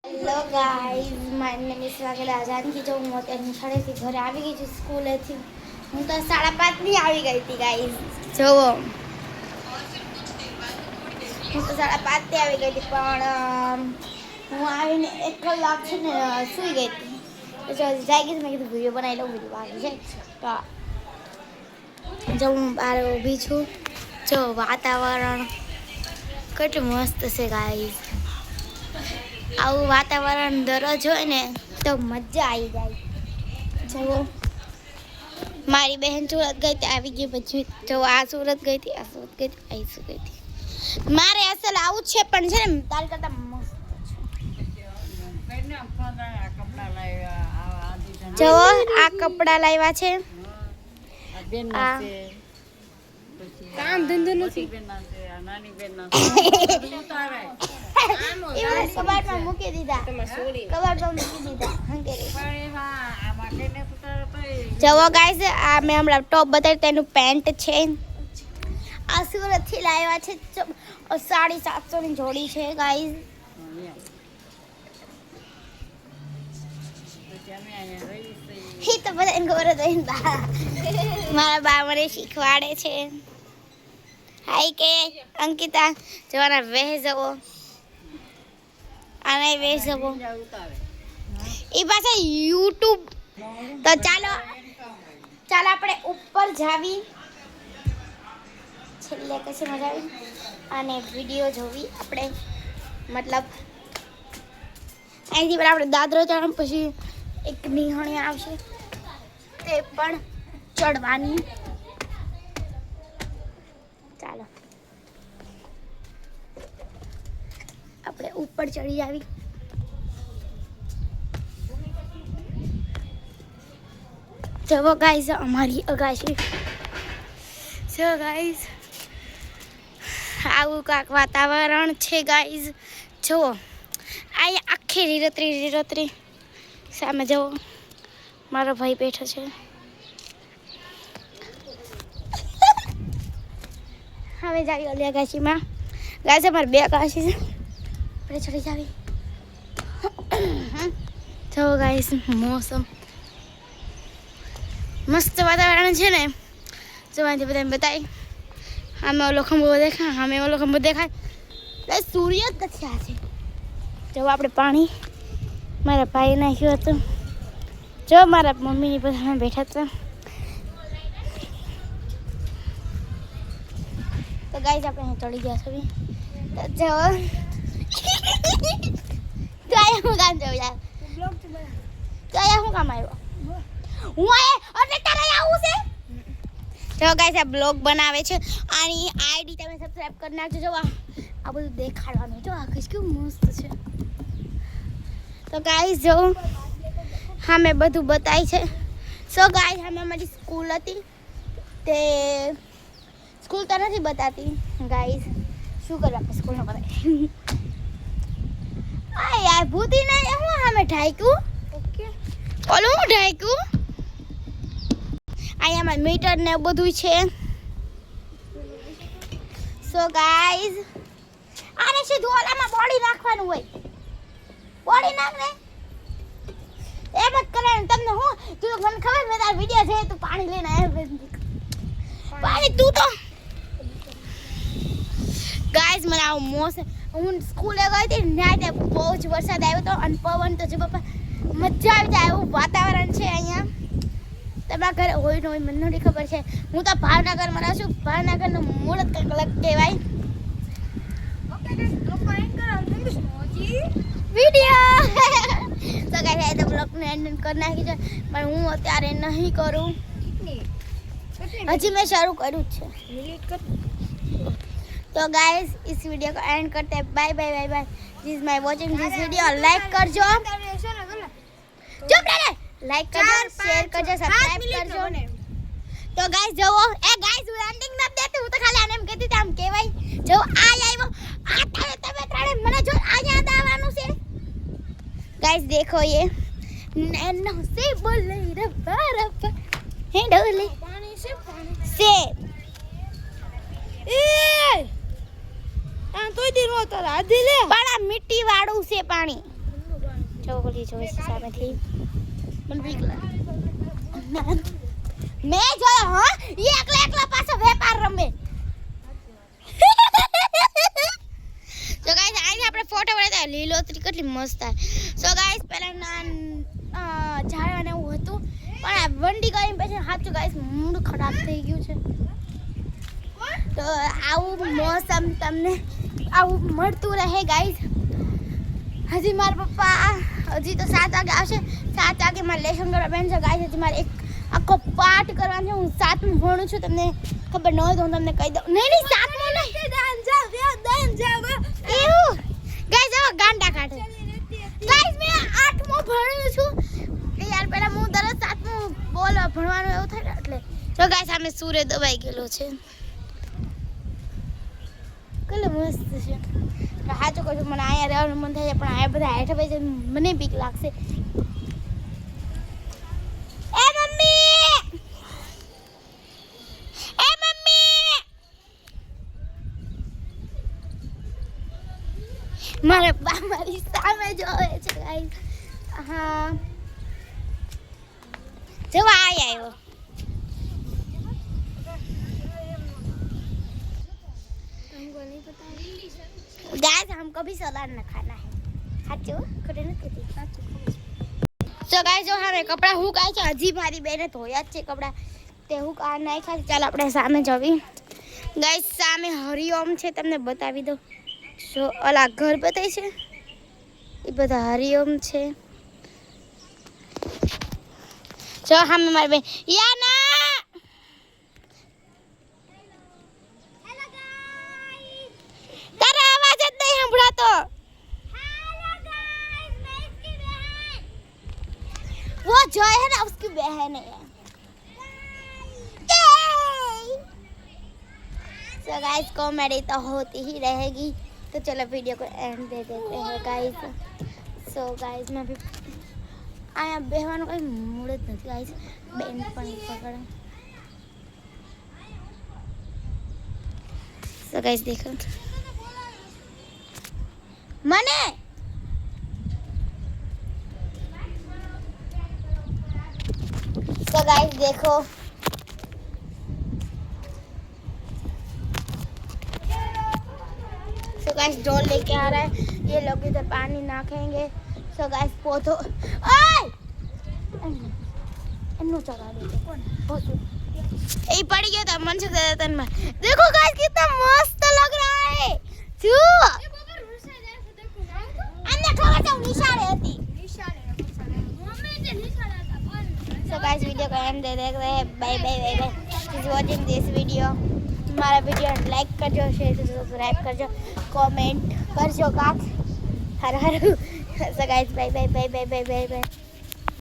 Hello guys, my name is Vaghela Janki. જો હું અત્યારે શાળેથી ઘરે આવી ગઈ છું, સ્કૂલેથી. હું તો 5:30ની આવી ગઈ હતી ગાઈઝ. જોવો, હું તો 5:30ની આવી ગઈ હતી, પણ હું આવીને 1 કલાક છે ને સૂઈ ગઈ હતી. પછી જાગી મેં કીધું વિડીયો બનાવી લઉં, વિડીયો આવી જાય તો જો હું બહાર ઊભી છું. જો વાતાવરણ કેટલું મસ્ત છે ગાઈઝ. આવું વાતાવરણ દરરોજ હોય ને તો મજા આવી જાય. જુઓ, મારી બહેન સુરત ગઈ હતી, આવી ગઈ. પછી જો આ સુરત ગઈ હતી, આ સુરત ગઈ હતી, આ સુરત ગઈ હતી. મારે અસલ આવું છે, પણ છે ને તારી કરતા મસ્ત છે. જુઓ, આ કપડા લાવ્યા છે. કામ ધંધો નથી. કબાટમાં મૂકી દીધા. જવો ગાઈસ, આ મેં હમણાં ટોપ બતાવ્યું તેનું પેન્ટ છે. આ સુરતથી લાવ્યા છે. 750 ની જોડી છે ગાઈસ. એ તો બધાને ખબર જ હોય. મારા બા મને શીખવાડે છે. હાય કે અંકિતા, જવાના વેહ જવો, આને વેહ જવો. એ પાસે યુટ્યુબ. તો ચાલો આપણે ઉપર જાવી. છેલ્લે કશે મજા આવી અને વિડીયો જોવી આપણે. મતલબ અહીંથી પણ આપણે દાદરો ચડવાનું, પછી એક નિહણી આવશે તે પણ ચડવાની. ચાલો આપણે ઉપર ચડી આવી. જવો ગાઈઝ, અમારી અગાશી. જો ગાઈઝ, આવું કાંક વાતાવરણ છે ગાઈઝ. જુઓ, અહીંયા આખી લીલોતરી. સામે જુઓ, મારો ભાઈ બેઠો છે. હવે જાવી ઓલી અગાશીમાં. ગાઈઝ, અમારે 2 અગાશી છે, આપણે ચડી જાવી. જુઓ ગાઈઝ, મોસમ મસ્ત વાતાવરણ છે ને. જોવાથી બધાને બતાવી. આમે ઓલો ખંભો દેખાય, આમે ઓલો ખંભો દેખાય. સૂર્ય જ નથી આજે. જો આપણે પાણી મારા ભાઈ નાખ્યું હતું. જો મારા મમ્મીની બધા બેઠા હતા. તો ગાઈઝ, આપણે અહીં ચડી ગયા છીએ. જો હું કામ જવું યાર. હું કામ આવ્યો. હું એટલે તારે આવું છે. જો ગાઈસ, આ બ્લોગ બનાવે છે. આની આઈડી તમે સબસ્ક્રાઇબ કરી નાખજો. જો આ બધું દેખાડવાનું. જો આ કેવું મસ્ત છે. તો ગાઈસ, જો હા મેં બધું બતાવી છે. સો ગાઈસ, અમે અમારી સ્કૂલ હતી તે સ્કૂલ તો નથી બતાતી ગાઈસ. શું કરવા આપણે સ્કૂલમાં બતાવી. આ યાર ભૂતી નહીં. હું અમે ઢાંક્યું. ઓકે, ઓલું હું ઢાંક્યું. અહીંયા મીટર ને બધું છે. સો ગાઈઝ, આને સીધું ઓલામાં બોડી નાખવાનું હોય. બોડી નાખ ને એમ જ કરે. તમને હું તું મને ખબર મેં તાર વિડિયો છે, તું પાણી લઈને આવ્યો. પાણી તું તો ગાઈઝ, મને આવું મોસમ. હું સ્કૂલે ગઈ હતી ને ત્યાં બહુ જ વરસાદ આવ્યો હતો અને પવન તો જો બાપા મજા આવી જાય એવું વાતાવરણ છે અહીંયા. તમારા ઘરે હોય ન હોય મને નથી ખબર છે. હું તો ભાવનગરમાં રહું છું. ભાવનગરનું મૂળ જ કંઈક અલગ કહેવાય. વિડીયો તો ગાઈસ, તો બ્લોગને એન્ડ કરી નાખી છે, પણ હું અત્યારે નહીં કરું. હજી મેં શરૂ કર્યું જ છે. तो गाइस, इस वीडियो को एंड करते हैं. Bye bye bye bye. जिस my watching this video, like करजो. चुप रहे. लाइक करजो, शेयर करजो, सब्सक्राइब करजो. तो गाइस, जो ए गाइस, एंडिंग न देते હું તો ખાલી આને એમ કહેતી હતી આમ કહેવાય. જો આ આવ્યો આ તમે ત્રણે મને જો આ યાદ આવવાનું છે. गाइस, देखो ये नैनो से बोले रब हे डोले पानी से ए આ તોય દી નો તો રાધી લે. પણ આ મિટ્ટી વાળું છે પાણી. ચોકલી જોઈ છે સામેથી મને બીક લાગે મેં જોયો હા એ એકલા પાછો વેપાર રમે તો ગાઈસ આજે આપણે ફોટો પડાવ્યા લીલોતરી કેટલી મસ્ત થાય સો ગાઈસ પહેલા ઝાડવાને એવું હતું પણ આ વંડી કરીને પછી સાચું ગાઈસ મૂડ ખરાબ થઈ ગયું છે તો આવું મોસમ તમને આવું મળતું રહે ગાઈસ હજી મારા પપ્પા હજી તો 7 વાગે આવશે 7 વાગે મારે લેસન કરવા બેન છે ગાઈસ હજી મારે એક આખો પાઠ કરવાનો છે હું 7મું ભણું છું તમને ખબર ન હોય તો હું તમને કહી દઉં નહીં 7મું નહીં દાન જાવ એવું ગાઈસ હવે ગાંડા કાઢે ગાઈસ મેં 8મું ભણું છું યાર પહેલા હું દરરોજ 7મું બોલવા ભણવાનું એવું થાય ને એટલે તો ગાઈસ સામે સૂર્ય દબાઈ ગયેલો છે કેટલો મસ્ત છે સાચું કહું છું મને અહીંયા રહેવાનું મન થાય પણ આ બધા હેઠ ભાઈ મને બીક લાગશે મારા બા મારી સામે જોવે છે ગાઈસ હા જવા આવ્યો गाइस हमको भी सलाद न खाना है हाचो खड़े न कहती सो गाइस जो हमें कपड़ा हुकाय છે હજી મારી બેને ધોયા જ છે કપડા તે હુકા નાખ્યા ચાલ આપણે સામે જવી ગાઈસ સામે હરિઓમ છે તમને બતાવી દો જો ઓલા ઘર બતાય છે એ બધા હરિઓમ છે જો સામે મારી બેન યાના तो हेलो गाइस मैं इसकी बहन वो जॉय है ना उसकी बहन है सो गाइस कॉमेडी तो होती ही रहेगी तो चलो वीडियो को एंड दे देते हैं गाइस सो गाइस मैं भी आया बेहवान कोई मूड જ નથી गाइस બેન પણ પકડે सो गाइस देखो मने तो गाइस देखो तो गाइस डोल लेके आ रहा है ये लोग इधर पानी नाखेंगे तो गाइस पौधो ओए इन्नो चढ़ा देते कौन बहुत ये पड़ गया था मन से तन में देखो गाइस कितना मस्त लग रहा है जो So guys वीडियो का एंड दे देते हैं bye bye bye bye is watching this video हमारा वीडियो लाइक करजो शेयर करजो सब्सक्राइब करजो कमेंट करजो का हर हर so guys bye bye bye bye bye bye